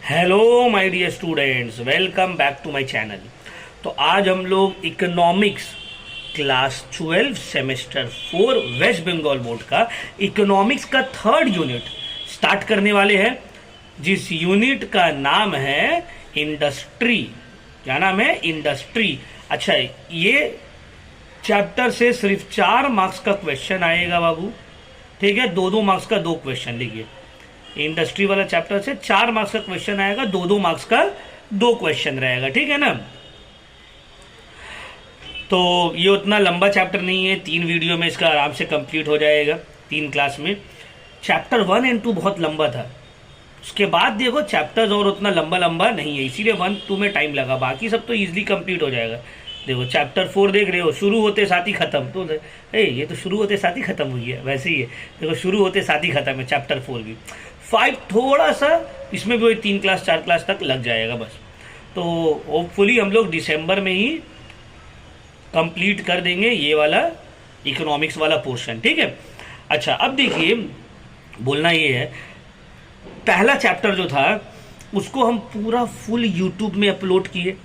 Hello my dear students, welcome back to my channel. तो आज हम लोग economics class 12 semester 4 West Bengal board का इकोनॉमिक्स का थर्ड यूनिट स्टार्ट करने वाले हैं, जिस यूनिट का नाम है इंडस्ट्री। क्या नाम है? इंडस्ट्री। अच्छा, ये चैप्टर से सिर्फ 4 मार्क्स का क्वेश्चन आएगा बाबू। ठीक है, 2-2 मार्क्स का 2 क्वेश्चन लिखिए। इंडस्ट्री वाला चैप्टर से 4 मार्क्स का क्वेश्चन आएगा, 2-2 मार्क्स का 2 क्वेश्चन रहेगा। ठीक है ना? तो ये उतना लंबा चैप्टर नहीं है, 3 वीडियो में इसका आराम से कंप्लीट हो जाएगा 3 क्लास में। चैप्टर 1 एंड 2 बहुत लंबा था, उसके बाद देखो चैप्टर्स और उतना लंबा नहीं है, इसीलिए 1-2 में टाइम लगा, बाकी सब तो इजीली कंप्लीट हो जाएगा। देखो चैप्टर 4 देख रहे हो, शुरू होते साथ ही खत्म। तो ये तो शुरू होते साथ ही खत्म हुई है, वैसे ही है। देखो शुरू होते साथ ही खत्म है चैप्टर 4 भी। 5 थोड़ा सा इसमें भी 3 क्लास 4 क्लास तक लग जाएगा बस। तो होपफुली हम लोग दिसंबर में ही कंप्लीट कर देंगे ये वाला इकोनॉमिक्स वाला पोर्शन। ठीक है। अच्छा, अब देखिए, बोलना ये है, पहला चैप्टर जो था उसको हम पूरा फुल यूट्यूब में अपलोड किए।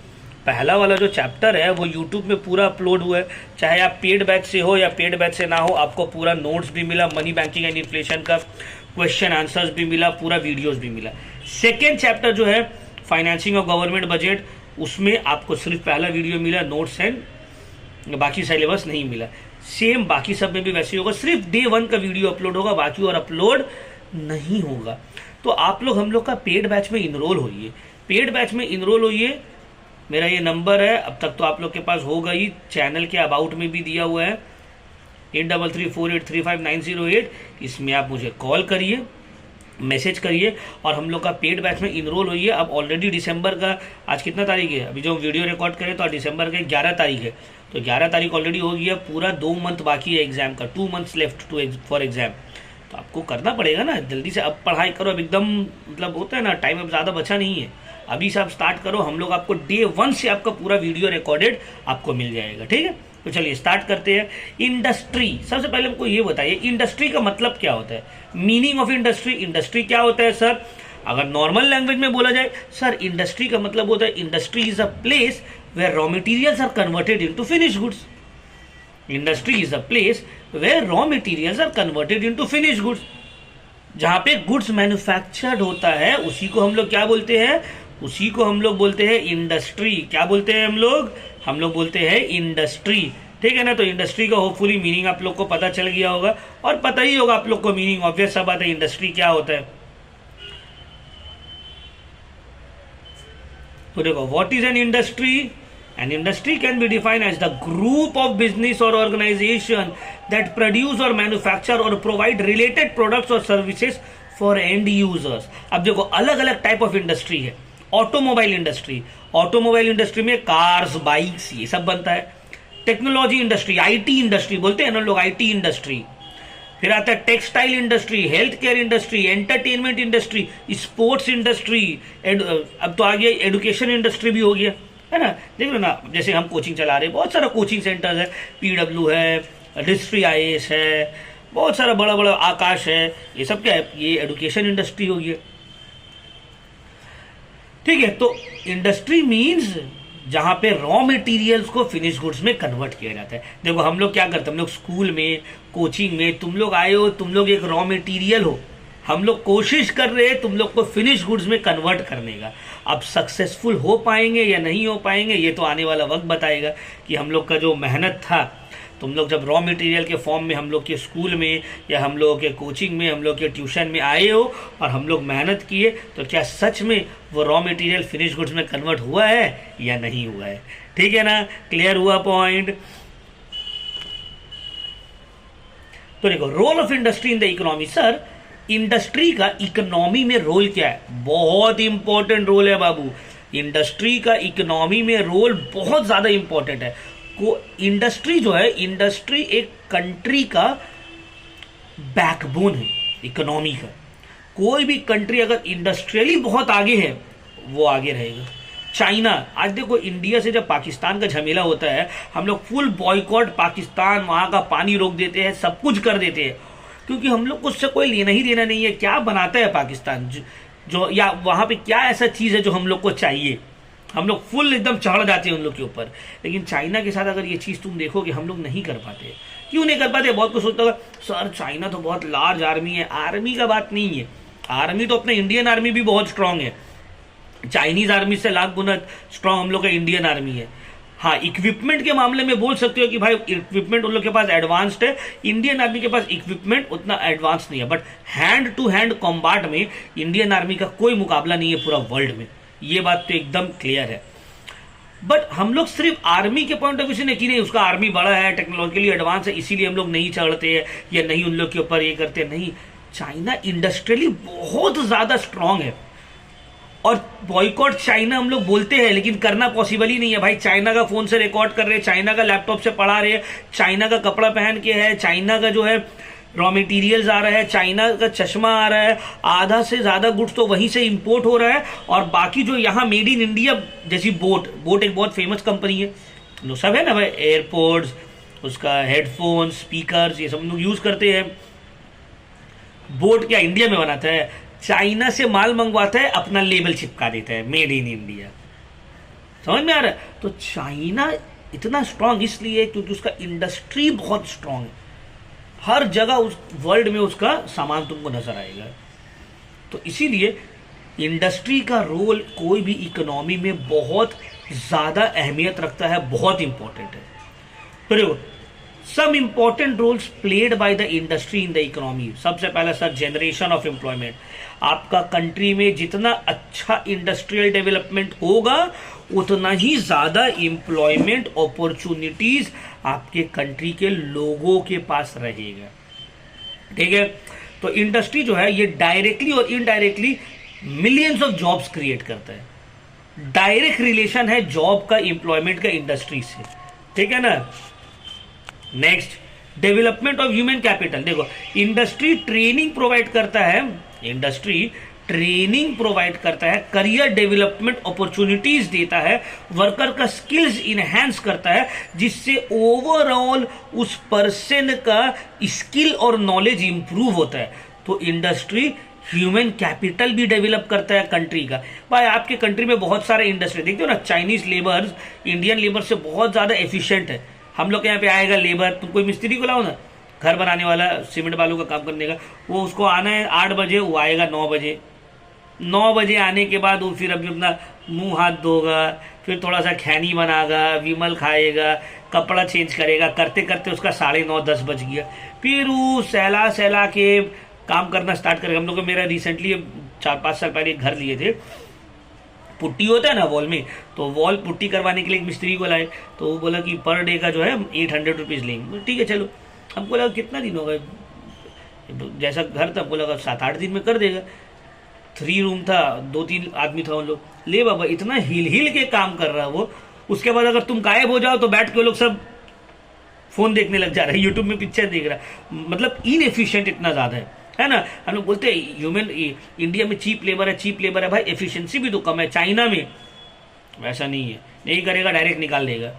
पहला वाला जो चैप्टर है वो यूट्यूब में पूरा अपलोड हुआ है, चाहे आप पेड बैच से हो या पेड बैच से ना हो, आपको पूरा नोट्स भी मिला, मनी बैंकिंग एंड इन्फ्लेशन का क्वेश्चन आंसर्स भी मिला, पूरा वीडियोस भी मिला। सेकेंड चैप्टर जो है फाइनेंसिंग ऑफ गवर्नमेंट बजट, उसमें आपको सिर्फ पहला वीडियो मिला, नोट्स एंड बाकी सिलेबस नहीं मिला। सेम बाकी सब में भी वैसे ही होगा, सिर्फ डे 1 का वीडियो अपलोड होगा, बाकी और अपलोड नहीं होगा। तो आप लोग हम लोग का पेड बैच में इनरोल होइए, पेड बैच में इनरोल होइए। मेरा ये नंबर है, अब तक तो आप लोग के पास होगा ही, चैनल के अबाउट में भी दिया हुआ है 8334835908। इसमें आप मुझे कॉल करिए, मैसेज करिए और हम लोग का पेड बैच में इनरोल होइए। अब ऑलरेडी दिसंबर का, आज कितना तारीख है? अभी जो वीडियो रिकॉर्ड करें तो दिसंबर के 11 तारीख है, तो 11 तारीख ऑलरेडी हो गई है। पूरा 2 मंथ बाकी है एग्जाम का, 2 मंथ्स लेफ्ट फॉर एग्जाम। तो आपको करना पड़ेगा ना, जल्दी से अब पढ़ाई करो। अब एकदम मतलब होता है ना, टाइम अब ज़्यादा बचा नहीं है, अभी से आप स्टार्ट करो। हम लोग आपको डे 1 से आपका पूरा वीडियो रिकॉर्डेड आपको मिल जाएगा। ठीक है, तो चलिए स्टार्ट करते हैं। इंडस्ट्री, सबसे पहले हमको ये बताइए इंडस्ट्री का मतलब क्या होता है, मीनिंग ऑफ इंडस्ट्री। इंडस्ट्री क्या होता है सर? अगर नॉर्मल लैंग्वेज में बोला जाए सर, इंडस्ट्री का मतलब होता है industry is a place where raw materials are converted into finished goods. Industry is a place where raw materials are converted into finished goods. जहां पे गुड्स मैन्युफैक्चर्ड होता है उसी को हम लोग क्या बोलते हैं? उसी को हम लोग बोलते हैं इंडस्ट्री। क्या बोलते हैं हम लोग बोलते हैं इंडस्ट्री। ठीक है ना? तो इंडस्ट्री का होपफुली मीनिंग आप लोग को पता चल गया होगा, और पता ही होगा आप लोग को मीनिंग, ऑब्वियस सा बात है, इंडस्ट्री क्या होता है। तो देखो, what is an industry? An industry can be defined as the group of business or organization that produce or manufacture or provide related products or services for end users. अब देखो, अलग अलग टाइप ऑफ इंडस्ट्री है। Automobile industry, automobile industry में cars, bikes, ये सब बनता है। टेक्नोलॉजी इंडस्ट्री, आईटी इंडस्ट्री बोलते हैं ना लोग, आईटी इंडस्ट्री। फिर आता है textile industry, health care industry, entertainment industry, sports industry, अब तो आगे एजुकेशन इंडस्ट्री भी हो गया, है ना? देख लो ना, जैसे हम कोचिंग चला रहे हैं, बहुत सारा कोचिंग सेंटर्स है, पीडब्ल्यू है, डिस्ट्री आईएएस है, बहुत सारा बड़ा बड़ा आकाश है, ये सब क्या है? ये एजुकेशन इंडस्ट्री हो गया। ठीक है, तो इंडस्ट्री मींस जहां पे रॉ मटेरियल्स को फिनिश गुड्स में कन्वर्ट किया जाता है। देखो हम लोग क्या करते हैं, हम लोग स्कूल में, कोचिंग में, तुम लोग आए हो, तुम लोग एक रॉ मटेरियल हो, हम लोग कोशिश कर रहे हैं तुम लोग को फिनिश गुड्स में कन्वर्ट करने का। अब सक्सेसफुल हो पाएंगे या नहीं हो पाएंगे ये तो आने वाला वक्त बताएगा, कि हम लोग का जो मेहनत था, तुम लोग जब रॉ मटेरियल के फॉर्म में हम लोग के स्कूल में या हम लोगों के कोचिंग में, हम लोग के ट्यूशन में आए हो और हम लोग मेहनत किए, तो क्या सच में वो रॉ मटेरियल फिनिश गुड्स में कन्वर्ट हुआ है या नहीं हुआ है? ठीक है ना? क्लियर हुआ पॉइंट? तो देखो, role of industry in the economy. Sir, industry का इकोनॉमी में रोल क्या है? बहुत इंपॉर्टेंट रोल है बाबू। इंडस्ट्री का इकोनॉमी में रोल बहुत ज्यादा इंपॉर्टेंट है। इंडस्ट्री जो है, इंडस्ट्री एक कंट्री का बैकबोन है इकोनॉमी का। कोई भी कंट्री अगर इंडस्ट्रियली बहुत आगे है वो आगे रहेगा। चाइना, आज देखो इंडिया से जब पाकिस्तान का झमेला होता है, हम लोग फुल बॉयकॉट पाकिस्तान, वहां का पानी रोक देते हैं, सब कुछ कर देते हैं, क्योंकि हम लोग को उससे कोई लेना ही देना नहीं है। क्या बनाता है पाकिस्तान? जो, या वहां पे क्या ऐसा चीज है जो हम लोग को चाहिए, हम लोग फुल एकदम चढ़ जाते हैं उन लोग के ऊपर। लेकिन चाइना के साथ अगर ये चीज तुम देखोगे, हम लोग नहीं कर पाते। क्यों नहीं कर पाते? बहुत कुछ सोचता होगा सर चाइना तो बहुत लार्ज आर्मी है। आर्मी का बात नहीं है, आर्मी तो अपना इंडियन आर्मी भी बहुत स्ट्रांग है, चाइनीज आर्मी से लाख गुना स्ट्रांग हम लोग का इंडियन आर्मी है। हाँ, इक्विपमेंट के मामले में बोल सकते हो कि भाई इक्विपमेंट उन लोग के पास एडवांस्ड है, इंडियन आर्मी के पास इक्विपमेंट उतना एडवांस नहीं है। But hand to hand combat में इंडियन आर्मी का कोई मुकाबला नहीं है पूरा वर्ल्ड में, ये बात तो एकदम क्लियर है। बट हम लोग सिर्फ आर्मी के पॉइंट ऑफ व्यू से नहीं कि नहीं उसका आर्मी बड़ा है, टेक्नोलॉजिकली एडवांस है, इसीलिए हम लोग नहीं चढ़ते हैं या नहीं उन लोग के ऊपर ये करते, नहीं। चाइना इंडस्ट्रियली बहुत ज्यादा स्ट्रांग है, और बॉयकॉट चाइना हम लोग बोलते हैं लेकिन करना पॉसिबल ही नहीं है भाई। चाइना का फोन से रिकॉर्ड कर रहे हैं, चाइना का लैपटॉप से पढ़ा रहे हैं, चाइना का कपड़ा पहन के है, चाइना का जो है रॉ मटेरियल्स आ रहा है, चाइना का चश्मा आ रहा है, आधा से ज्यादा गुड्स तो वहीं से इंपोर्ट हो रहा है। और बाकी जो यहाँ मेड इन इंडिया, जैसी बोट एक बहुत फेमस कंपनी है, जो सब है ना भाई, एयरपोर्ट्स, उसका हेडफोन, स्पीकर, ये सब लोग यूज करते हैं। बोट क्या इंडिया में बनाता है? चाइना से माल मंगवाता है, अपना लेबल चिपका देता है, मेड इन इंडिया। समझ में आ रहा है? तो चाइना इतना स्ट्रांग इसलिए क्योंकि उसका इंडस्ट्री बहुत स्ट्रांग है, हर जगह उस वर्ल्ड में उसका सामान तुमको नजर आएगा। तो इसीलिए इंडस्ट्री का रोल कोई भी इकोनॉमी में बहुत ज्यादा अहमियत रखता है, बहुत इंपॉर्टेंट है। तो देखो, some important roles played by the industry in the economy. सबसे पहला सर, जनरेशन ऑफ एम्प्लॉयमेंट। आपका कंट्री में जितना अच्छा इंडस्ट्रियल डेवलपमेंट होगा उतना ही ज्यादा एम्प्लॉयमेंट अपॉर्चुनिटीज आपके कंट्री के लोगों के पास रहेगा। ठीक है? तो इंडस्ट्री जो है ये डायरेक्टली और indirectly millions of jobs create करता है। डायरेक्ट रिलेशन है जॉब का, एम्प्लॉयमेंट का इंडस्ट्री से। ठीक है ना? Next, development of human capital. देखो, इंडस्ट्री ट्रेनिंग प्रोवाइड करता है, इंडस्ट्री ट्रेनिंग प्रोवाइड करता है, करियर डेवलपमेंट अपॉर्चुनिटीज देता है, वर्कर का स्किल्स इनहेंस करता है, जिससे ओवरऑल उस पर्सन का स्किल और नॉलेज इंप्रूव होता है। तो इंडस्ट्री ह्यूमन कैपिटल भी डेवलप करता है कंट्री का। भाई आपके कंट्री में बहुत सारे इंडस्ट्री देखते हो ना, चाइनीज लेबर्स इंडियन लेबर से बहुत ज्यादा एफिशिएंट है। हम लोग के यहाँ पे आएगा लेबर, तुम कोई मिस्त्री को लाओ ना, घर बनाने वाला, सीमेंट बालू का काम करने का, वो उसको आना है 8 बजे, वो आएगा 9 बजे। 9 बजे आने के बाद वो फिर अभी अपना मुंह हाथ धोगा, फिर थोड़ा सा खैनी बनागा, विमल खाएगा, कपड़ा चेंज करेगा, करते करते उसका 9:30-10 बज गया। फिर वो सहला के काम करना स्टार्ट करेगा। हम लोग को, मेरा रिसेंटली 4-5 साल पहले एक घर लिए थे, पुट्टी होता है ना वॉल में, तो वॉल पुट्टी करवाने के लिए एक मिस्त्री को लाए, तो वो बोला कि पर डे का जो है 800 रुपीज़ लेंगे। ठीक है चलो, हमको लगा कितना दिन होगा, जैसा घर था बोला 7-8 दिन में कर देगा। 3 रूम था, 2-3 आदमी था उन लोग, ले बाबा इतना हिल के काम कर रहा वो। उसके बाद अगर तुम गायब हो जाओ तो बैठ के वो लोग सब फोन देखने लग जा रहे हैं, यूट्यूब में पिक्चर देख रहा है। मतलब इनएफिशिएंट इतना ज्यादा है ना। हम लोग बोलते हैं ह्यूमन, इंडिया में चीप लेबर है, भाई एफिशिएंसी भी तो कम है। चाइना में वैसा नहीं है, नहीं करेगा डायरेक्ट निकाल देगा,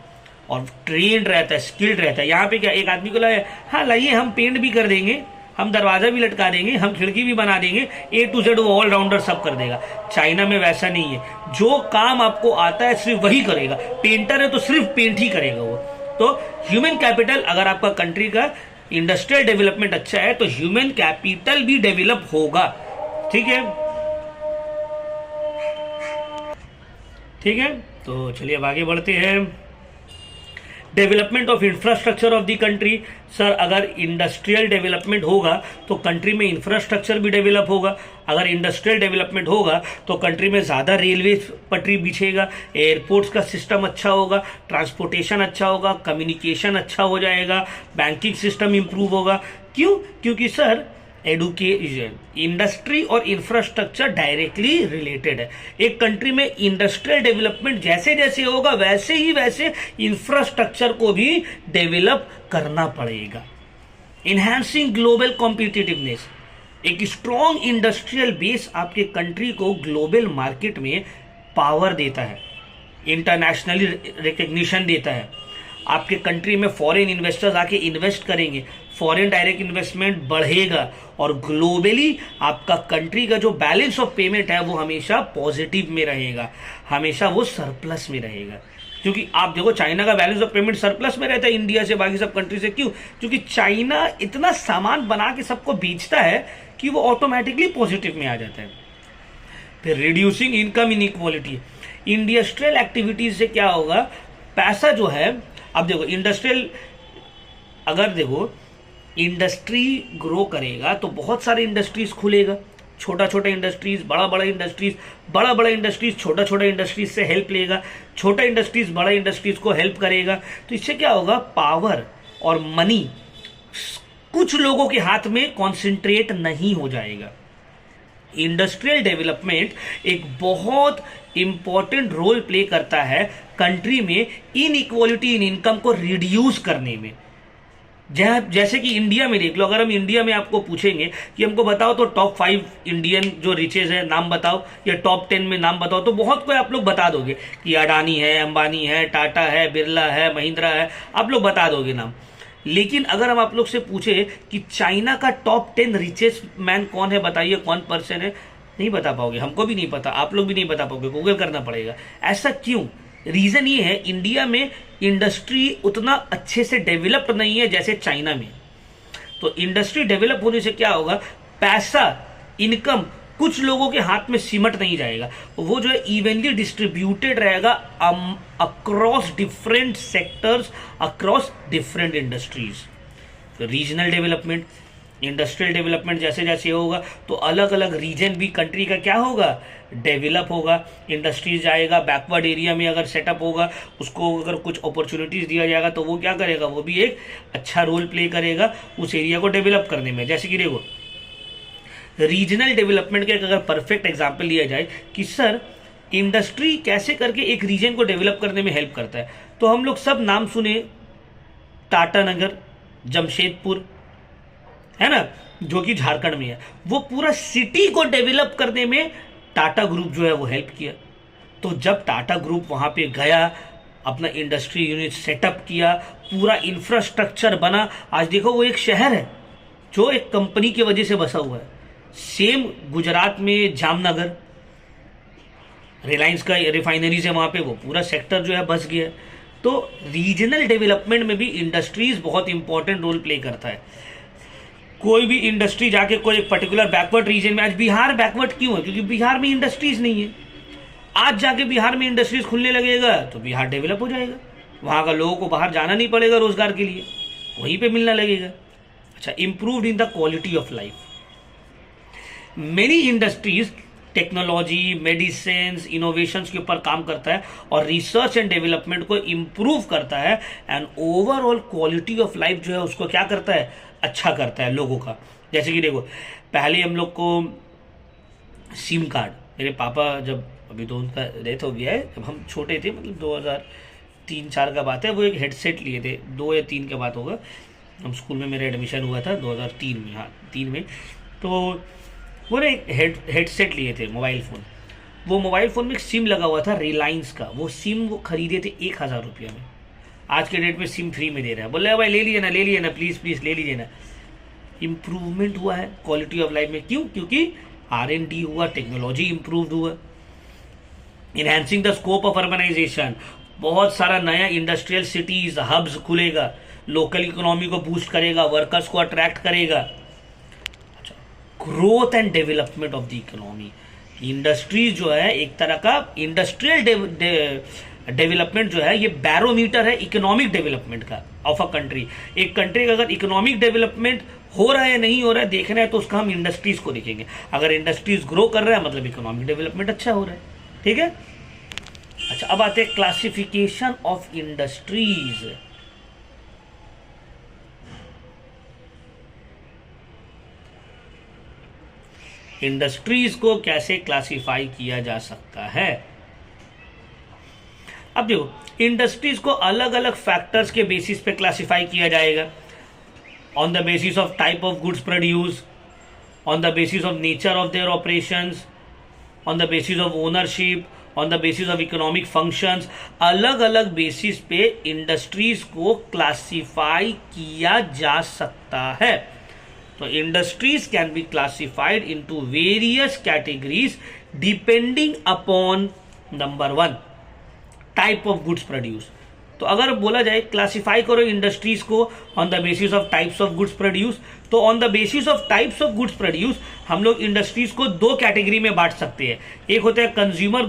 और ट्रेंड रहता है, स्किल्ड रहता है। यहाँ पे क्या, एक आदमी को लाए, हाँ लाइए हम पेंट भी कर देंगे, हम दरवाजा भी लटका देंगे, हम खिड़की भी बना देंगे, A to Z वो ऑलराउंडर सब कर देगा। चाइना में वैसा नहीं है, जो काम आपको आता है सिर्फ वही करेगा। पेंटर है तो सिर्फ पेंट ही करेगा वो। तो ह्यूमन कैपिटल, अगर आपका कंट्री का इंडस्ट्रियल डेवलपमेंट अच्छा है तो ह्यूमन कैपिटल भी डेवलप होगा। ठीक है, ठीक है। तो चलिए अब आगे बढ़ते हैं। Development of infrastructure of the country. Sir अगर इंडस्ट्रियल डेवलपमेंट होगा तो कंट्री में इंफ्रास्ट्रक्चर भी डेवलप होगा। अगर इंडस्ट्रियल डेवलपमेंट होगा तो कंट्री में ज़्यादा रेलवे पटरी बिछेगा, एयरपोर्ट्स का सिस्टम अच्छा होगा, ट्रांसपोर्टेशन अच्छा होगा, कम्युनिकेशन अच्छा हो जाएगा, बैंकिंग सिस्टम इंप्रूव होगा। क्यों? क्योंकि सर एडुकेशन, इंडस्ट्री और इंफ्रास्ट्रक्चर डायरेक्टली रिलेटेड है। एक कंट्री में इंडस्ट्रियल डेवलपमेंट जैसे जैसे होगा वैसे ही वैसे इंफ्रास्ट्रक्चर को भी डेवलप करना पड़ेगा। इनहैंसिंग ग्लोबल कॉम्पिटिटिवनेस, एक स्ट्रॉन्ग इंडस्ट्रियल बेस आपके कंट्री को ग्लोबल मार्केट में पावर देता है, इंटरनेशनली रिकग्निशन देता है। आपके कंट्री में फॉरेन इन्वेस्टर्स आके इन्वेस्ट करेंगे, फॉरेन डायरेक्ट इन्वेस्टमेंट बढ़ेगा, और ग्लोबली आपका कंट्री का जो बैलेंस ऑफ पेमेंट है वो हमेशा पॉजिटिव में रहेगा, हमेशा वो सरप्लस में रहेगा। क्योंकि आप देखो चाइना का बैलेंस ऑफ पेमेंट सरप्लस में रहता है इंडिया से, बाकी सब कंट्री से। क्यों? क्योंकि चाइना इतना सामान बना के सबको बेचता है कि वो ऑटोमेटिकली पॉजिटिव में आ जाता है। फिर reducing income inequality, industrial activities से क्या होगा, पैसा जो है, अब देखो इंडस्ट्रियल, अगर देखो इंडस्ट्री ग्रो करेगा तो बहुत सारे इंडस्ट्रीज खुलेगा, छोटा छोटा इंडस्ट्रीज, बड़ा बड़ा इंडस्ट्रीज, बड़ा बड़ा इंडस्ट्रीज छोटा छोटा इंडस्ट्रीज से हेल्प लेगा, छोटा इंडस्ट्रीज बड़ा इंडस्ट्रीज को हेल्प करेगा। तो इससे क्या होगा, पावर और मनी कुछ लोगों के हाथ में कॉन्सेंट्रेट नहीं हो जाएगा। इंडस्ट्रियल डेवलपमेंट एक बहुत इंपॉर्टेंट रोल प्ले करता है कंट्री में इनइक्वालिटी इन इनकम को रिड्यूस करने में। जैसे कि इंडिया में देख लो, अगर हम इंडिया में आपको पूछेंगे कि हमको बताओ तो टॉप 5 इंडियन जो रिचेज है नाम बताओ, या टॉप 10 में नाम बताओ, तो बहुत कोई आप लोग बता दोगे कि अडानी है, अंबानी है, टाटा है, बिरला है, महिंद्रा है, आप लोग बता दोगे नाम। लेकिन अगर हम आप लोग से पूछे कि चाइना का टॉप 10 रिचेस्ट मैन कौन है, बताइए कौन पर्सन है, नहीं बता पाओगे, हमको भी नहीं पता, आप लोग भी नहीं बता पाओगे, गूगल करना पड़ेगा। ऐसा क्यों? रीजन ये है, इंडिया में इंडस्ट्री उतना अच्छे से डेवलप नहीं है जैसे चाइना में। तो इंडस्ट्री डेवलप होने से क्या होगा, पैसा, इनकम कुछ लोगों के हाथ में सिमट नहीं जाएगा, वो जो है इवनली डिस्ट्रीब्यूटेड रहेगा across different sectors, across different industries. Regional development, industrial development जैसे जैसे होगा तो अलग अलग रीजन भी कंट्री का क्या होगा, डेवलप होगा। इंडस्ट्रीज जाएगा, बैकवर्ड एरिया में अगर सेटअप होगा, उसको अगर कुछ अपॉर्चुनिटीज दिया जाएगा तो वो क्या करेगा, वो भी एक अच्छा रोल प्ले करेगा उस एरिया को डेवलप करने में। जैसे कि देखो रीजनल डेवलपमेंट के अगर परफेक्ट एग्जाम्पल लिया जाए कि सर इंडस्ट्री कैसे करके एक रीजन को डेवलप करने में हेल्प करता है, तो हम लोग सब नाम सुने, टाटा नगर, जमशेदपुर, है ना, जो कि झारखंड में है। वो पूरा सिटी को डेवलप करने में टाटा ग्रुप जो है वो हेल्प किया। तो जब टाटा ग्रुप वहां पे गया, अपना इंडस्ट्री यूनिट सेटअप किया, पूरा इंफ्रास्ट्रक्चर बना, आज देखो वो एक शहर है जो एक कंपनी की वजह से बसा हुआ है। सेम गुजरात में जामनगर, रिलायंस का रिफाइनरी से वहां पे वो पूरा सेक्टर जो है बस गया। तो रीजनल डेवलपमेंट में भी इंडस्ट्रीज बहुत इंपॉर्टेंट रोल प्ले करता है। कोई भी इंडस्ट्री जाके कोई एक पर्टिकुलर बैकवर्ड रीजन में, आज बिहार बैकवर्ड क्यों है, क्योंकि बिहार में इंडस्ट्रीज नहीं है। आज जाके बिहार में इंडस्ट्रीज खुलने लगेगा तो बिहार डेवलप हो जाएगा, वहां का लोगों को बाहर जाना नहीं पड़ेगा रोजगार के लिए, वहीं पे मिलने लगेगा। अच्छा, improved in the quality of life, many industries technology, medicine, innovations के ऊपर काम करता है और रिसर्च एंड डेवलपमेंट को इंप्रूव करता है, and overall quality of life जो है उसको क्या करता है, अच्छा करता है लोगों का। जैसे कि देखो पहले हम लोग को सिम कार्ड, मेरे पापा जब, अभी तो उनका डेथ हो गया है, जब हम छोटे थे, मतलब 2003-4 का बात है, वो एक हेडसेट लिए थे, 2 या 3 का बात होगा, हम स्कूल में मेरा एडमिशन हुआ था 2003 में, हाँ 3 में। तो वो ना एक हेडसेट लिए थे, मोबाइल फ़ोन। वो मोबाइल फ़ोन में एक सिम लगा हुआ था रिलायंस का, वो सिम वो खरीदे थे 1000 रुपये में। आज के डेट में सिम फ्री में दे रहा है, बोले भाई ले लीजिए ना प्लीज़ प्लीज़ ले लीजिए ना। इम्प्रूवमेंट हुआ है क्वालिटी ऑफ लाइफ में, क्यों? क्योंकि R&D हुआ, टेक्नोलॉजी इम्प्रूव हुआ। Enhancing the scope of urbanisation, बहुत सारा नया इंडस्ट्रियल सिटीज हब्स खुलेगा, लोकल इकोनॉमी को बूस्ट करेगा, वर्कर्स को अट्रैक्ट करेगा। अच्छा, growth and development of the economy, industries जो है एक तरह का इंडस्ट्रियल डेवलपमेंट जो है ये बैरोमीटर है इकोनॉमिक डेवलपमेंट का ऑफ अ कंट्री। एक कंट्री का अगर इकोनॉमिक डेवलपमेंट हो रहा है नहीं हो रहा है देखना है तो उसका हम इंडस्ट्रीज को देखेंगे। अगर इंडस्ट्रीज ग्रो कर रहा है मतलब इकोनॉमिक डेवलपमेंट अच्छा हो रहा है, ठीक है। अच्छा, अब आते हैं क्लासिफिकेशन ऑफ इंडस्ट्रीज। इंडस्ट्रीज को कैसे क्लासिफाई किया जा सकता है? अब देखो इंडस्ट्रीज को अलग अलग फैक्टर्स के बेसिस पे क्लासिफाई किया जाएगा, on the basis of type of goods produce, on the basis of nature of their operations, on the basis of ownership, on the basis of economic functions. अलग अलग basis पे industries को classify किया जा सकता है। तो industries can be classified into various categories depending upon number 1 type of goods produce. तो अगर बोला जाए क्लासिफाई करो इंडस्ट्रीज को on the basis of types of goods produce, तो on the basis of types of goods produce हम लोग industries को 2 कैटेगरी में बांट सकते हैं। एक होता है कंज्यूमर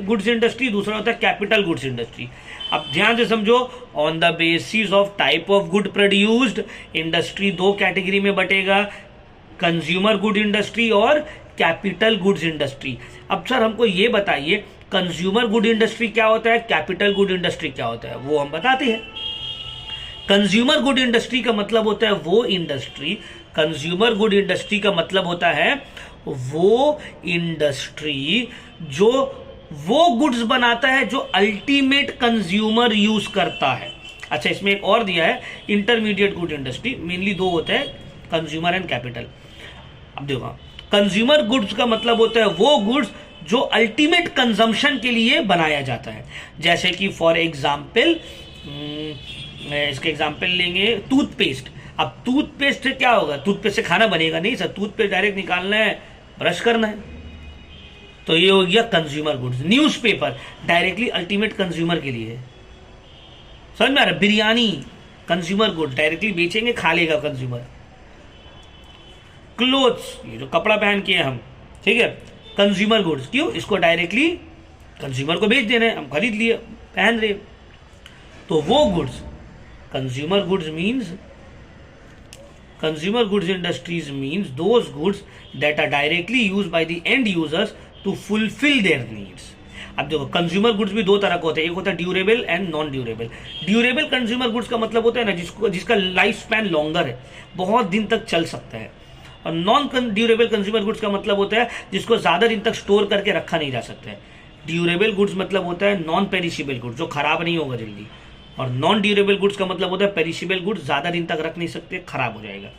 गुड्स इंडस्ट्री, दूसरा होता है कैपिटल गुड्स इंडस्ट्री। अब ध्यान से समझो, on the basis of type of good produced industry 2 category में बटेगा, कंज्यूमर गुड इंडस्ट्री और कैपिटल गुड्स इंडस्ट्री। अब सर हमको ये बताइए कंज्यूमर गुड इंडस्ट्री क्या होता है, कैपिटल गुड इंडस्ट्री क्या होता है, वो हम बताते हैं। कंज्यूमर गुड इंडस्ट्री का मतलब होता है वो इंडस्ट्री, कंज्यूमर गुड इंडस्ट्री का मतलब होता है वो इंडस्ट्री जो वो गुड्स बनाता है जो अल्टीमेट कंज्यूमर यूज करता है। अच्छा, इसमें एक और दिया है इंटरमीडिएट गुड इंडस्ट्री, मेनली 2 होते हैं, कंज्यूमर एंड कैपिटल। अब देखो, कंज्यूमर गुड्स का मतलब होता है वो गुड्स जो अल्टीमेट कंजम्पशन के लिए बनाया जाता है। जैसे कि फॉर एग्जाम्पल, इसके एग्जाम्पल लेंगे टूथपेस्ट। अब टूथपेस्ट से क्या होगा, टूथपेस्ट से खाना बनेगा नहीं सर, टूथपेस्ट डायरेक्ट निकालना है, ब्रश करना है, तो ये हो गया consumer goods. Newspaper directly ultimate consumer के लिए है, समझ में आ रहा। बिरयानी कंज्यूमर गुड, डायरेक्टली बेचेंगे, खा लेगा कंज्यूमर। क्लोथ्स, ये जो कपड़ा पहन के हम, ठीक है, कंज्यूमर गुड्स। क्यों, इसको डायरेक्टली कंज्यूमर को बेच देना है, हम खरीद लिए, पहन रहे। तो वो goods, consumer goods means, consumer goods industries means those goods that are directly used by the end users to fulfil their needs. अब देखो, कंज्यूमर गुड्स भी 2 तरह के होते हैं, एक होता है durable and non durable. Durable consumer goods का मतलब होता है ना जिसका लाइफ स्पैन लॉन्गर है, बहुत दिन तक चल सकता है। और नॉन ड्यूरेबल कंज्यूमर गुड्स का मतलब होता है जिसको ज्यादा दिन तक स्टोर करके रखा नहीं जा सकता है। ड्यूरेबल गुड्स मतलब होता है नॉन पेरिशेबल गुड्स, जो खराब नहीं होगा जल्दी। और नॉन ड्यूरेबल गुड्स का मतलब होता है पेरिशेबल गुड्स, ज्यादा दिन तक रख नहीं सकते, खराब हो जाएगा।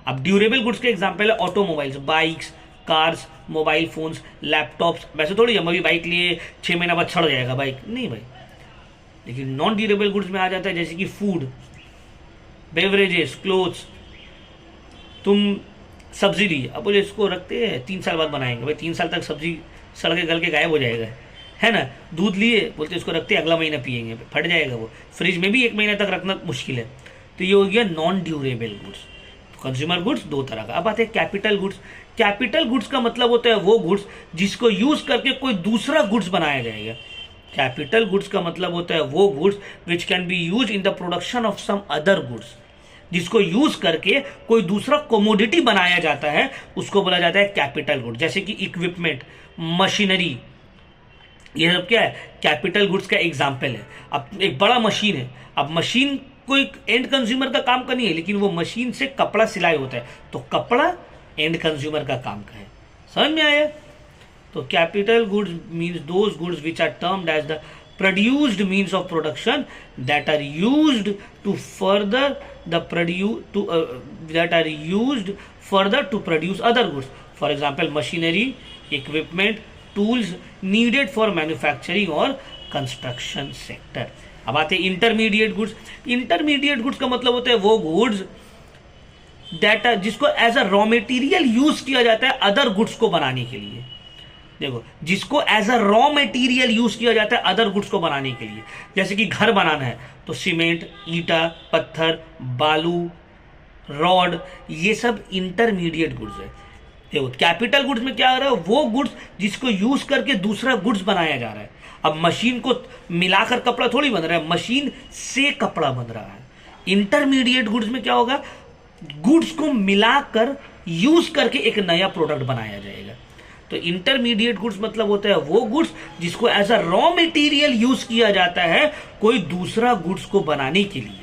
अब ड्यूरेबल गुड्स के एग्जांपल है automobiles, bikes, cars, mobile phones, laptops. वैसे थोड़ी हम अभी बाइक लिए 6 महीना बाद छड़ जाएगा बाइक, नहीं भाई। लेकिन नॉन ड्यूरेबल गुड्स में आ जाता है जैसे कि फूड, बेवरेजेस, क्लोथ्स। तुम सब्जी ली, अब बोले इसको रखते हैं 3 साल बाद बनाएंगे, भाई 3 साल तक सब्जी सड़ के गल के गायब हो जाएगा, है ना। दूध लिए, बोलते इसको रखते हैं अगला महीना पिएंगे, फट जाएगा वो। फ्रिज में भी 1 महीना तक रखना मुश्किल है। तो ये हो गया non durable goods. Consumer goods 2 तरह का। अब आते हैं कैपिटल गुड्स। कैपिटल गुड्स का मतलब होता है वो गुड्स जिसको यूज करके कोई दूसरा गुड्स बनाया जाएगा। कैपिटल गुड्स का मतलब होता है वो goods which can be use in the production of some other goods, जिसको यूज करके कोई दूसरा कोमोडिटी बनाया जाता है, उसको बोला जाता है कैपिटल गुड्स। जैसे कि इक्विपमेंट, मशीनरी, ये सब क्या है, कैपिटल गुड्स का एग्जाम्पल है। अब एक बड़ा मशीन है, अब मशीन कोई एंड कंज्यूमर का काम का नहीं है, लेकिन वो मशीन से कपड़ा सिलाई होता है, तो कपड़ा एंड कंज्यूमर का काम का है। समझ में आया। तो capital goods means those goods which are termed as the produced means of production that are used to further the that are used further to produce other goods. For example, machinery, equipment, tools needed for manufacturing or construction sector. अब आते हैं intermediate goods. Intermediate goods का मतलब होता है वो goods that जिसको as a raw material use किया जाता है अदर गुड्स को बनाने के लिए। देखो, जिसको as a raw material use किया जाता है अदर गुड्स को बनाने के लिए, जैसे कि घर बनाना है तो सीमेंट, ईटा, पत्थर, बालू, रॉड, ये सब इंटरमीडिएट गुड्स है। देखो, कैपिटल गुड्स में क्या आ रहा है, वो गुड्स जिसको यूज करके दूसरा गुड्स बनाया जा रहा है। अब मशीन को मिलाकर कपड़ा थोड़ी बन रहा है, मशीन से कपड़ा बन रहा है। इंटरमीडिएट गुड्स में क्या होगा, गुड्स को मिलाकर यूज करके एक नया प्रोडक्ट बनाया जाएगा। तो इंटरमीडिएट गुड्स मतलब होता है वो गुड्स जिसको as a raw material use किया जाता है कोई दूसरा गुड्स को बनाने के लिए।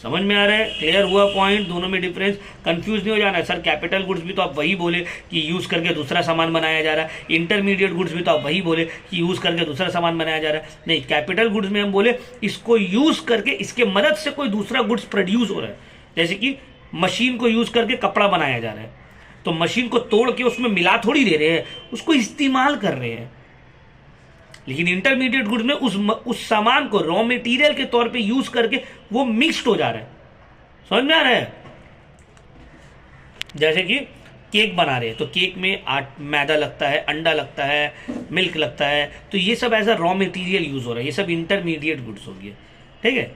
समझ में आ रहा है, क्लियर हुआ पॉइंट, दोनों में डिफरेंस। कंफ्यूज नहीं हो जाना है सर, कैपिटल गुड्स भी तो आप वही बोले कि यूज करके दूसरा सामान बनाया जा रहा है, इंटरमीडिएट गुड्स भी तो आप वही बोले कि यूज करके दूसरा सामान बनाया जा रहा है। नहीं, कैपिटल गुड्स में हम बोले इसको यूज करके इसके मदद से कोई दूसरा गुड्स प्रोड्यूस हो रहा है। जैसे कि मशीन को यूज करके कपड़ा बनाया जा रहा है, तो मशीन को तोड़ के उसमें मिला थोड़ी दे रहे हैं, उसको इस्तेमाल कर रहे हैं। लेकिन इंटरमीडिएट गुड्स में उस सामान को रॉ मटेरियल के तौर पे यूज करके वो मिक्स्ड हो जा रहा है। समझ में आ रहा है। जैसे कि केक बना रहे हैं तो केक में मैदा लगता है, अंडा लगता है, मिल्क लगता है, तो ये सब as a raw material use हो रहा है, ये सब इंटरमीडिएट गुड्स हो गए। ठीक है।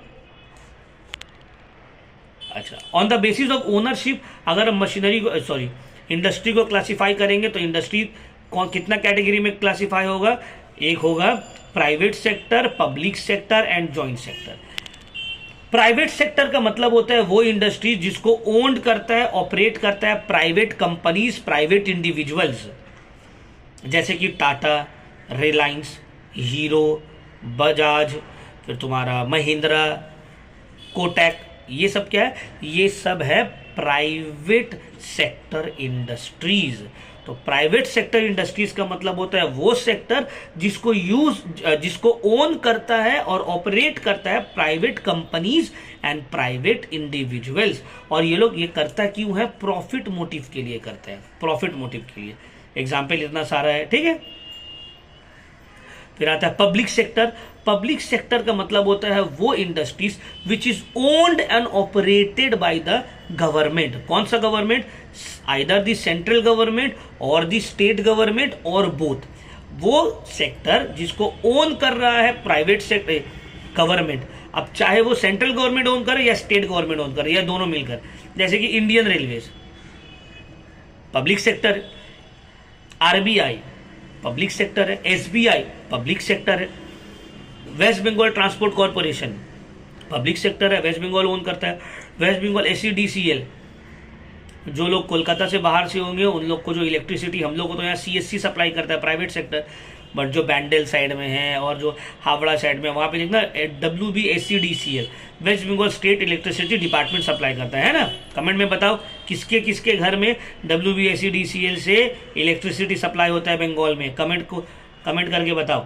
अच्छा, on the basis of ownership अगर हम मशीनरी को सॉरी इंडस्ट्री को क्लासिफाई करेंगे तो इंडस्ट्री कौन कितना कैटेगरी में क्लासिफाई होगा? एक होगा private sector, public sector and joint sector. Private sector का मतलब होता है वो इंडस्ट्री जिसको ओन्ड करता है, ऑपरेट करता है प्राइवेट कंपनीज, प्राइवेट इंडिविजुअल्स, जैसे कि टाटा, रिलायंस, हीरो, बजाज, फिर तुम्हारा महिंद्रा, कोटक, ये सब क्या है? ये सब है प्राइवेट सेक्टर इंडस्ट्रीज। तो प्राइवेट सेक्टर इंडस्ट्रीज का मतलब होता है वो सेक्टर जिसको ओन करता है और ऑपरेट करता है private companies and private individuals. और ये लोग ये करता क्यों है? प्रॉफिट मोटिव के लिए करते हैं, प्रॉफिट मोटिव के लिए। एग्जाम्पल इतना सारा है। ठीक है। फिर आता है पब्लिक सेक्टर। पब्लिक सेक्टर का मतलब होता है वो industries which is owned and operated by the government. कौन सा government? Either the central government और द स्टेट गवर्नमेंट और बोथ। वो सेक्टर जिसको ओन कर रहा है प्राइवेट सेक्टर गवर्नमेंट, अब चाहे वो सेंट्रल गवर्नमेंट ओन करे या स्टेट गवर्नमेंट ओन करे या दोनों मिलकर, जैसे कि इंडियन रेलवेज पब्लिक सेक्टर है, आरबीआई पब्लिक सेक्टर है, एसबीआई पब्लिक सेक्टर है, West Bengal transport corporation public sector है, वेस्ट बंगाल ओन करता है, वेस्ट बंगाल एसईडीसीएल, जो लोग कोलकाता से बाहर से होंगे उन लोग को जो इलेक्ट्रिसिटी, हम लोग को तो यहाँ सीएससी सप्लाई करता है प्राइवेट सेक्टर, बट जो बैंडल साइड में है और जो हावड़ा साइड में वहाँ पे देखना WBSEDCL West Bengal state electricity department supply करता है ना। कमेंट में बताओ किसके किसके घर में WBSEDCL से इलेक्ट्रिसिटी सप्लाई होता है बंगाल में, कमेंट करके बताओ।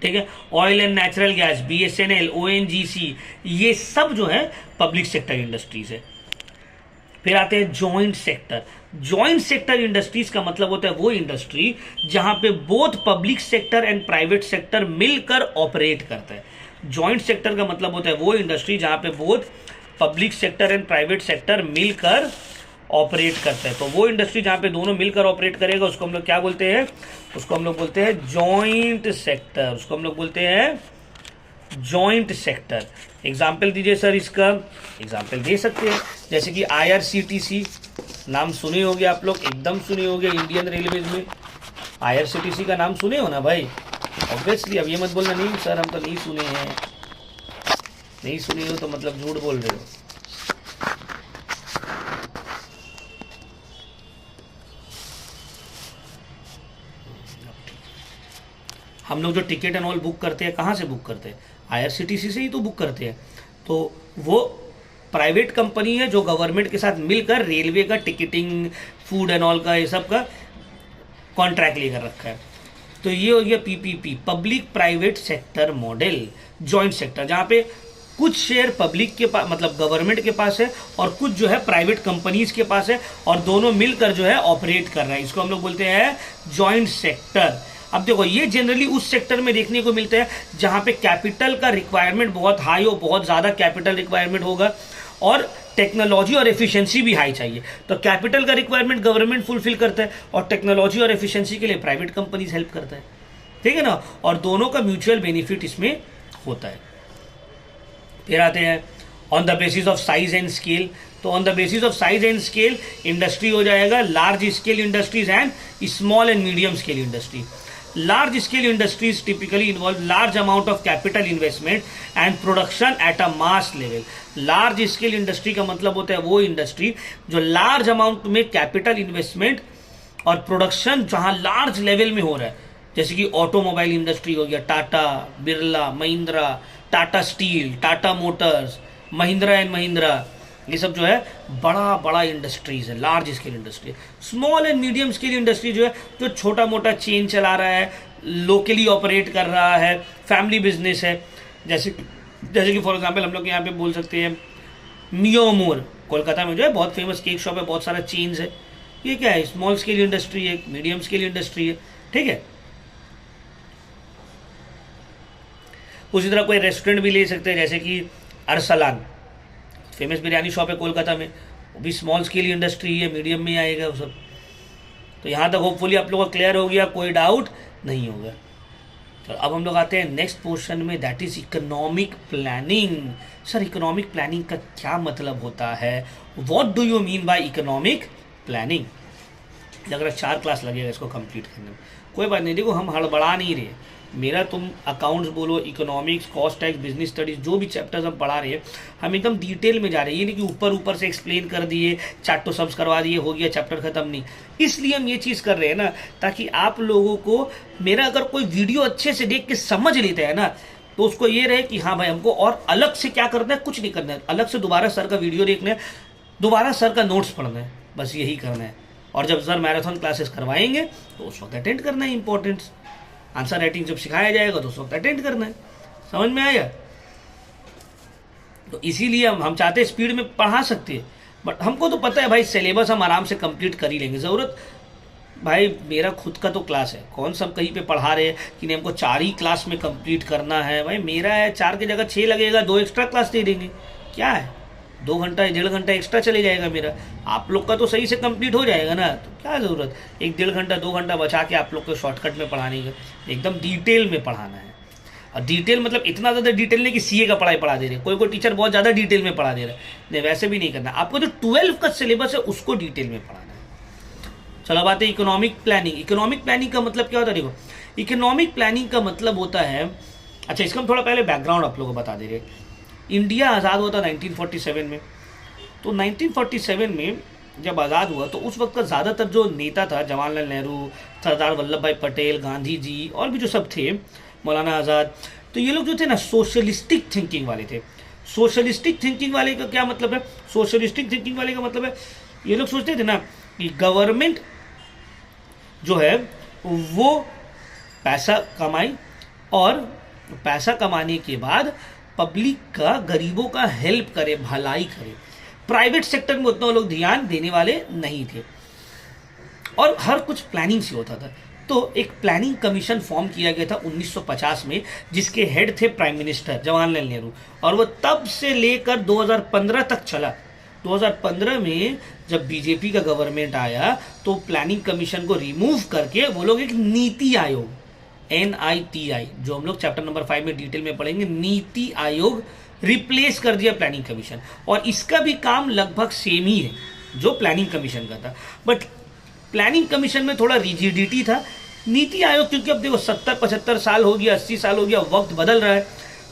ठीक है। Oil and natural gas, BSNL, ONGC, ये सब जो है पब्लिक सेक्टर इंडस्ट्रीज है। फिर आते हैं joint sector. Joint sector industries का मतलब होता है वो इंडस्ट्री जहां पे both public sector and private sector मिलकर ऑपरेट करता है। जॉइंट सेक्टर का मतलब होता है वो इंडस्ट्री जहां पे both public sector and private sector मिलकर ऑपरेट करता है। तो वो इंडस्ट्री जहां पे दोनों मिलकर ऑपरेट करेगा उसको हम लोग क्या बोलते हैं? उसको हम लोग बोलते हैं जॉइंट सेक्टर। उसको हम लोग बोलते हैं जॉइंट सेक्टर। एग्जाम्पल दीजिए सर, इसका एग्जाम्पल दे सकते हैं जैसे कि IRCTC, नाम सुने होंगे आप लोग, एकदम सुने होंगे। इंडियन रेलवेज में IRCTC का नाम सुने हो ना भाई, ऑब्वियसली। अब ये मत बोलना नहीं सर हम तो नहीं सुने हैं, नहीं सुने हो तो मतलब झूठ बोल रहे हो। हम लोग जो टिकट एंड ऑल बुक करते हैं कहाँ से बुक करते हैं? IRCTC से ही तो बुक करते हैं। तो वो प्राइवेट कंपनी है जो गवर्नमेंट के साथ मिलकर रेलवे का टिकटिंग, फूड एंड ऑल का ये सब का कॉन्ट्रैक्ट लेकर रखा है। तो ये हो गया PPP, public private sector model. Joint sector जहाँ पे कुछ शेयर पब्लिक के पास मतलब गवर्नमेंट के पास है और कुछ जो है प्राइवेट कंपनीज के पास है और दोनों मिलकर जो है ऑपरेट कर रहा है, इसको हम लोग बोलते हैं जॉइंट सेक्टर। अब देखो ये जनरली उस सेक्टर में देखने को मिलता है जहां पे कैपिटल का रिक्वायरमेंट बहुत हाई हो, बहुत ज़्यादा कैपिटल रिक्वायरमेंट होगा और टेक्नोलॉजी और एफिशिएंसी भी हाई चाहिए। तो कैपिटल का रिक्वायरमेंट गवर्नमेंट फुलफिल करता है और टेक्नोलॉजी और एफिशिएंसी के लिए प्राइवेट कंपनीज हेल्प करता है। ठीक है ना, और दोनों का म्यूचुअल बेनिफिट इसमें होता है। फिर आते हैं on the basis of size and scale. तो on the basis of size and scale industry हो जाएगा large scale industries and small and medium scale industry. Large scale industries typically involve large amount of capital investment and production at a mass level. Large scale industry का मतलब होता है वो industry जो large amount में capital investment और production जहां large level में हो रहा है, जैसे कि ऑटोमोबाइल इंडस्ट्री हो गया, Tata, Birla, Mahindra, Tata steel, Tata Motors, Mahindra and Mahindra, ये सब जो है बड़ा बड़ा इंडस्ट्रीज है, large scale industry. Small and medium scale industry जो है जो छोटा मोटा चेन चला रहा है, लोकली ऑपरेट कर रहा है, फैमिली बिजनेस है, जैसे कि फॉर एग्जांपल हम लोग यहाँ पे बोल सकते हैं मियो मोर, कोलकाता में जो है बहुत फेमस केक शॉप है, बहुत सारा चेन्स है। ये क्या है? स्मॉल स्केल इंडस्ट्री है, मीडियम स्केल इंडस्ट्री है। ठीक है। उसी तरह कोई रेस्टोरेंट भी ले सकते हैं जैसे कि अरसलान, फेमस बिरयानी शॉप है कोलकाता में, वो भी स्मॉल स्केल इंडस्ट्री है, मीडियम में आएगा वो सब। तो यहाँ तक होपफुली आप लोगों को क्लियर हो गया, कोई डाउट नहीं होगा। तो अब हम लोग आते हैं नेक्स्ट पोर्शन में, that is economic planning. Sir economic planning का क्या मतलब होता है, what do you mean by economic planning? लग रहा है 4 क्लास लगेगा इसको कंप्लीट करने में। कोई बात नहीं, देखो हम हड़बड़ा नहीं रहे। मेरा तुम अकाउंट्स बोलो, economics, cost tax, business studies, जो भी चैप्टर्स हम पढ़ा रहे हैं हम एकदम डिटेल में जा रहे हैं। ये नहीं कि ऊपर ऊपर से एक्सप्लेन कर दिए, चार्टो सब्स करवा दिए, हो गया चैप्टर खत्म, नहीं। इसलिए हम ये चीज़ कर रहे हैं ना, ताकि आप लोगों को मेरा अगर कोई वीडियो अच्छे से देख के समझ लेते हैं ना, तो उसको ये रहे कि हाँ भाई हमको और अलग से क्या करना है, कुछ नहीं करना है। अलग से दोबारा सर का वीडियो देखना है, दोबारा सर का नोट्स पढ़ना है, बस यही करना है। और जब सर मैराथन क्लासेस करवाएंगे तो उस वक्त अटेंड करना है। इंपॉर्टेंट आंसर राइटिंग जब सिखाया जाएगा तो उस वक्त अटेंड करना है। समझ में आया? तो इसीलिए हम चाहते हैं स्पीड में पढ़ा सकते हैं, बट हमको तो पता है भाई सिलेबस हम आराम से कंप्लीट कर ही लेंगे। ज़रूरत भाई मेरा खुद का तो क्लास है, कौन सा हम कहीं पे पढ़ा रहे हैं कि नहीं हमको 4 ही क्लास में कंप्लीट करना है। भाई मेरा है 4 की जगह 6 लगेगा, 2 एक्स्ट्रा क्लास दे देंगे, क्या है, 2 घंटा 1.5 घंटा एक्स्ट्रा चले जाएगा मेरा। आप लोग का तो सही से कंप्लीट हो जाएगा ना, तो क्या ज़रूरत 1-1.5 घंटा 2 घंटा बचा के आप लोग को शॉर्टकट में पढ़ाने का। एकदम डिटेल में पढ़ाना है। और डिटेल मतलब इतना ज़्यादा डिटेल नहीं कि सीए का पढ़ाई पढ़ा दे रहे, कोई डिटीचर बहुत ज़्यादा डिटेल में पढ़ा दे रहा है, नहीं वैसे भी नहीं करना। आपको जो 12 का सिलेबस है उसको डिटेल में पढ़ाना है। चलो बात है इकोनॉमिक प्लानिंग। इकोनॉमिक प्लानिंग का मतलब क्या होता है? देखो इकोनॉमिक प्लानिंग का मतलब होता है, अच्छा इसका हम थोड़ा पहले बैकग्राउंड आप लोगों को बता दे रहे। इंडिया आज़ाद हुआ था 1947 में। तो 1947 में जब आज़ाद हुआ तो उस वक्त का ज़्यादातर जो नेता था, जवाहरलाल नेहरू, सरदार वल्लभ भाई पटेल, गांधी जी और भी जो सब थे, मौलाना आज़ाद, तो ये लोग जो थे ना सोशलिस्टिक थिंकिंग वाले थे। सोशलिस्टिक थिंकिंग वाले का क्या मतलब है? सोशलिस्टिक थिंकिंग वाले का मतलब है ये लोग सोचते थे ना कि गवर्नमेंट जो है वो पैसा कमाई और पैसा कमाने के बाद पब्लिक का, गरीबों का हेल्प करे, भलाई करे। प्राइवेट सेक्टर में उतना लोग ध्यान देने वाले नहीं थे और हर कुछ प्लानिंग से होता था। तो एक प्लानिंग कमीशन फॉर्म किया गया था 1950 में, जिसके हेड थे प्राइम मिनिस्टर जवाहरलाल नेहरू, और वो तब से लेकर 2015 तक चला। 2015 में जब बीजेपी का गवर्नमेंट आया तो प्लानिंग कमीशन को रिमूव करके वो लोग एक नीति आयोग, NITI, जो हम लोग चैप्टर नंबर 5 में डिटेल में पढ़ेंगे, नीति आयोग रिप्लेस कर दिया प्लानिंग कमीशन। और इसका भी काम लगभग सेम ही है जो प्लानिंग कमीशन का था, बट प्लानिंग कमीशन में थोड़ा रिजिडिटी था। नीति आयोग क्योंकि अब देखो 70-75 साल हो गया, 80 साल हो गया, वक्त बदल रहा है।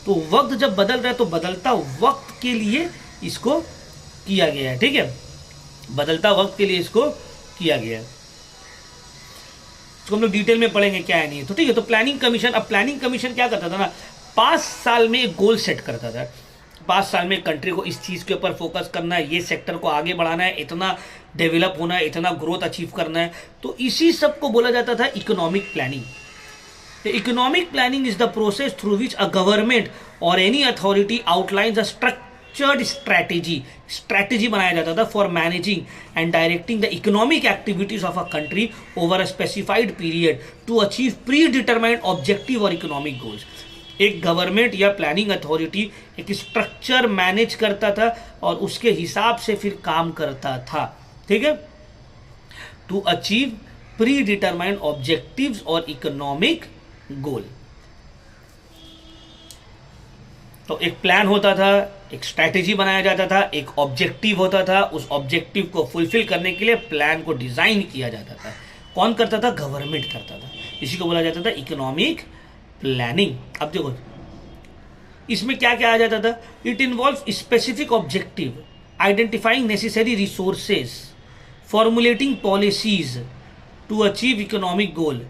तो वक्त जब बदल रहा है तो बदलता वक्त के लिए इसको किया गया है, ठीक है, बदलता वक्त के लिए इसको किया गया है। इसको हम लोग डिटेल में पढ़ेंगे क्या है नहीं, तो ठीक है। तो प्लानिंग कमीशन, अब प्लानिंग कमीशन क्या करता था ना, 5 साल में एक गोल सेट करता था। 5 साल में कंट्री को इस चीज़ के ऊपर फोकस करना है, ये सेक्टर को आगे बढ़ाना है, इतना डेवलप होना है, इतना ग्रोथ अचीव करना है। तो इसी सब को बोला जाता था economic planning. Economic planning is the process through which a government और any authority outlines a structured strategy बनाया जाता था for managing and directing the economic activities of a country over a specified period to achieve predetermined objective और economic goals. एक government या planning authority एक structure manage करता था और उसके हिसाब से फिर काम करता था, ठीक है, to achieve predetermined objectives और इकोनॉमिक गोल। तो एक प्लान होता था, एक स्ट्रैटेजी बनाया जाता था, एक ऑब्जेक्टिव होता था, उस ऑब्जेक्टिव को फुलफिल करने के लिए प्लान को डिजाइन किया जाता था। कौन करता था? गवर्नमेंट करता था। इसी को बोला जाता था इकोनॉमिक प्लानिंग। अब देखो इसमें क्या क्या आ जाता था, it involve specific objective, identifying necessary resources, formulating policies to achieve economic goal,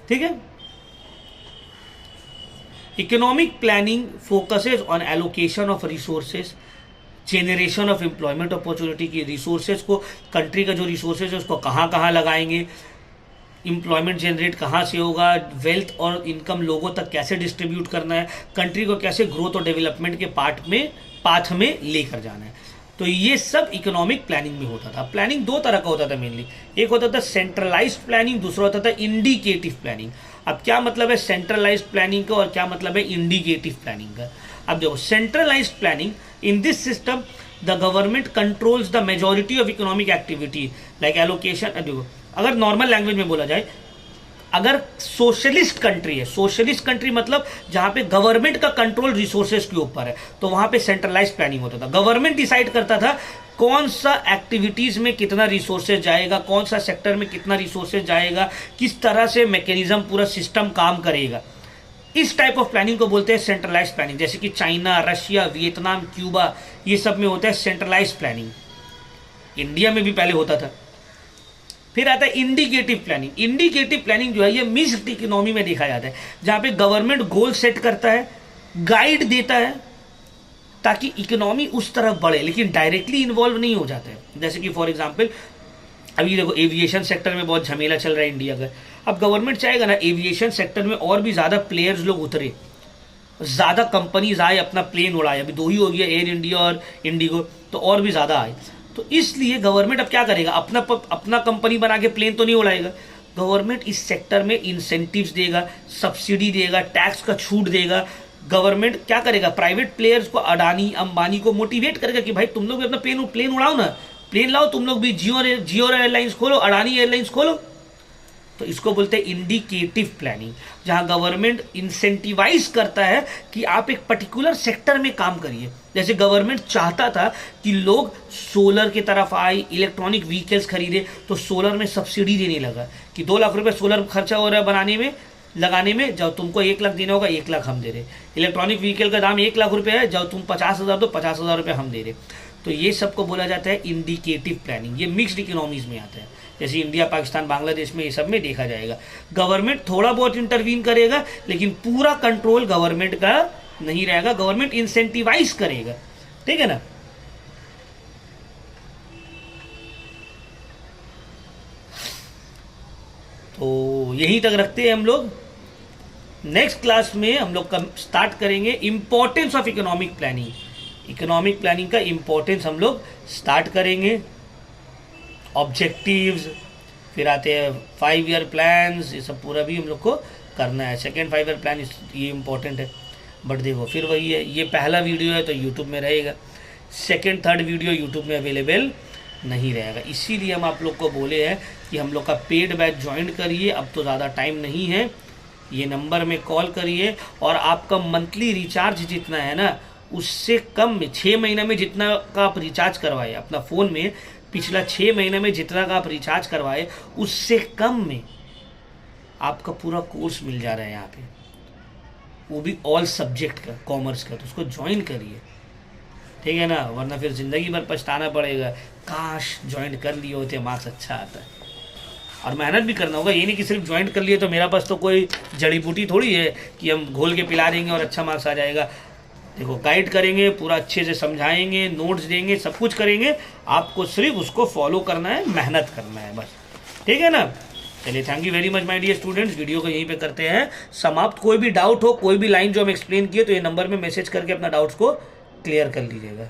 ठीक है। Economic planning focuses on allocation of resources, generation of employment opportunity की, रिसोर्सेज को, कंट्री का जो रिसोर्सेज है उसको कहाँ कहाँ लगाएंगे, एम्प्लॉयमेंट जनरेट कहाँ से होगा, वेल्थ और इनकम लोगों तक कैसे डिस्ट्रीब्यूट करना है, कंट्री को कैसे ग्रोथ और डेवलपमेंट के पाथ में लेकर जाना है। तो ये सब इकोनॉमिक प्लानिंग में होता था। प्लानिंग 2 तरह का होता था मेनली, एक होता था सेंट्रलाइज्ड प्लानिंग, दूसरा होता था इंडिकेटिव प्लानिंग। अब क्या मतलब है सेंट्रलाइज्ड प्लानिंग का और क्या मतलब है इंडिकेटिव प्लानिंग का? अब देखो centralised planning, in this system the government controls the majority of economic activity like allocation. देखो अगर नॉर्मल लैंग्वेज में बोला जाए, अगर सोशलिस्ट कंट्री है, सोशलिस्ट कंट्री मतलब जहां पे गवर्नमेंट का कंट्रोल रिसोर्सेज के ऊपर है, तो वहां पे सेंट्रलाइज प्लानिंग होता था। गवर्नमेंट डिसाइड करता था कौन सा एक्टिविटीज में कितना रिसोर्सेज जाएगा, कौन सा सेक्टर में कितना रिसोर्सेज जाएगा, किस तरह से मैकेनिज्म पूरा सिस्टम काम करेगा। इस टाइप ऑफ प्लानिंग को बोलते हैं सेंट्रलाइज प्लानिंग। जैसे कि चाइना, रशिया, वियतनाम, क्यूबा, ये सब में होता है सेंट्रलाइज प्लानिंग। इंडिया में भी पहले होता था। फिर आता है इंडिकेटिव प्लानिंग। इंडिकेटिव प्लानिंग जो है ये मिक्स्ड इकोनॉमी में देखा जाता है, जहां पे गवर्नमेंट गोल सेट करता है, गाइड देता है ताकि इकोनॉमी उस तरफ बढ़े, लेकिन डायरेक्टली इन्वॉल्व नहीं हो जाता है। जैसे कि फॉर एग्जांपल अभी देखो एविएशन सेक्टर में बहुत झमेला चल रहा है इंडिया का। अब गवर्नमेंट चाहेगा ना एविएशन सेक्टर में और भी ज्यादा प्लेयर्स लोग उतरे, ज्यादा कंपनीज आए, अपना प्लेन उड़ाए। अभी 2 ही हो गया, एयर इंडिया और इंडिगो, तो और भी ज्यादा आए। तो इसलिए गवर्नमेंट अब क्या करेगा, अपना कंपनी बना के प्लेन तो नहीं उड़ाएगा। गवर्नमेंट इस सेक्टर में इंसेंटिव्स देगा, सब्सिडी देगा, टैक्स का छूट देगा। गवर्नमेंट क्या करेगा, प्राइवेट प्लेयर्स को, अडानी अंबानी को मोटिवेट करेगा कि भाई तुम लोग भी अपना प्लेन उड़ाओ ना, प्लेन लाओ, तुम लोग भी जियो एयरलाइंस खोलो, अडानी एयरलाइंस खोलो। तो इसको बोलते हैं इंडिकेटिव प्लानिंग, जहां गवर्नमेंट इंसेंटिवाइज करता है कि आप एक पर्टिकुलर सेक्टर में काम करिए। जैसे गवर्नमेंट चाहता था कि लोग सोलर की तरफ आए, इलेक्ट्रॉनिक व्हीकल्स खरीदे, तो सोलर में सब्सिडी देने लगा कि 2 लाख रुपए सोलर खर्चा हो रहा है बनाने में, लगाने में, जब तुमको 1 लाख देना होगा 1 लाख हम दे रहे। इलेक्ट्रॉनिक व्हीकल का दाम 1 लाख रुपए है, जब तुम 50,000 दो 50,000 रुपये हम दे रहे। तो ये सबको बोला जाता है इंडिकेटिव प्लानिंग। ये मिक्स्ड इकोनॉमीज में आता है, जैसे इंडिया, पाकिस्तान, बांग्लादेश में ये सब में देखा जाएगा। गवर्नमेंट थोड़ा बहुत इंटरवीन करेगा, लेकिन पूरा कंट्रोल गवर्नमेंट का नहीं रहेगा, गवर्नमेंट इंसेंटिवाइज करेगा। ठीक है ना। तो यहीं तक रखते हैं हम लोग। नेक्स्ट क्लास में हम लोग स्टार्ट करेंगे importance of economic planning. Economic planning का इंपॉर्टेंस हम लोग स्टार्ट करेंगे, ऑब्जेक्टिव्स, फिर आते हैं 5 ईयर प्लान्स, ये सब पूरा भी हम लोग को करना है। सेकेंड 5 ईयर प्लान ये इंपॉर्टेंट है। बट देखो फिर वही है, ये पहला वीडियो है तो यूट्यूब में रहेगा, सेकेंड थर्ड वीडियो यूट्यूब में अवेलेबल नहीं रहेगा। इसीलिए हम आप लोग को बोले हैं कि हम लोग का पेड बैच ज्वाइन करिए। अब तो ज़्यादा टाइम नहीं है, ये नंबर में कॉल करिए और आपका मंथली रिचार्ज जितना है ना, उससे कम में 6 महीने में जितना का आप रिचार्ज करवाए अपना फ़ोन में, पिछला 6 महीने में जितना का आप रिचार्ज करवाए, उससे कम में आपका पूरा कोर्स मिल जा रहा है यहाँ पे, वो भी ऑल सब्जेक्ट का, कॉमर्स का। तो उसको ज्वाइन करिए, ठीक है ना, वरना फिर ज़िंदगी भर पछताना पड़ेगा, काश ज्वाइन कर लिए होते, मार्क्स अच्छा आता है। और मेहनत भी करना होगा, ये नहीं कि सिर्फ ज्वाइन कर लिए तो मेरा पास तो कोई जड़ी बूटी थोड़ी है कि हम घोल के पिला देंगे और अच्छा मार्क्स आ जाएगा। देखो गाइड करेंगे, पूरा अच्छे से समझाएंगे, नोट्स देंगे, सब कुछ करेंगे, आपको सिर्फ उसको फॉलो करना है, मेहनत करना है बस। ठीक है ना। चलिए, thank you very much my dear students. Video को यहीं पे करते हैं समाप्त। कोई भी डाउट हो, कोई भी लाइन जो हम एक्सप्लेन किए, तो ये नंबर में मैसेज करके अपना डाउट्स को क्लियर कर लीजिएगा।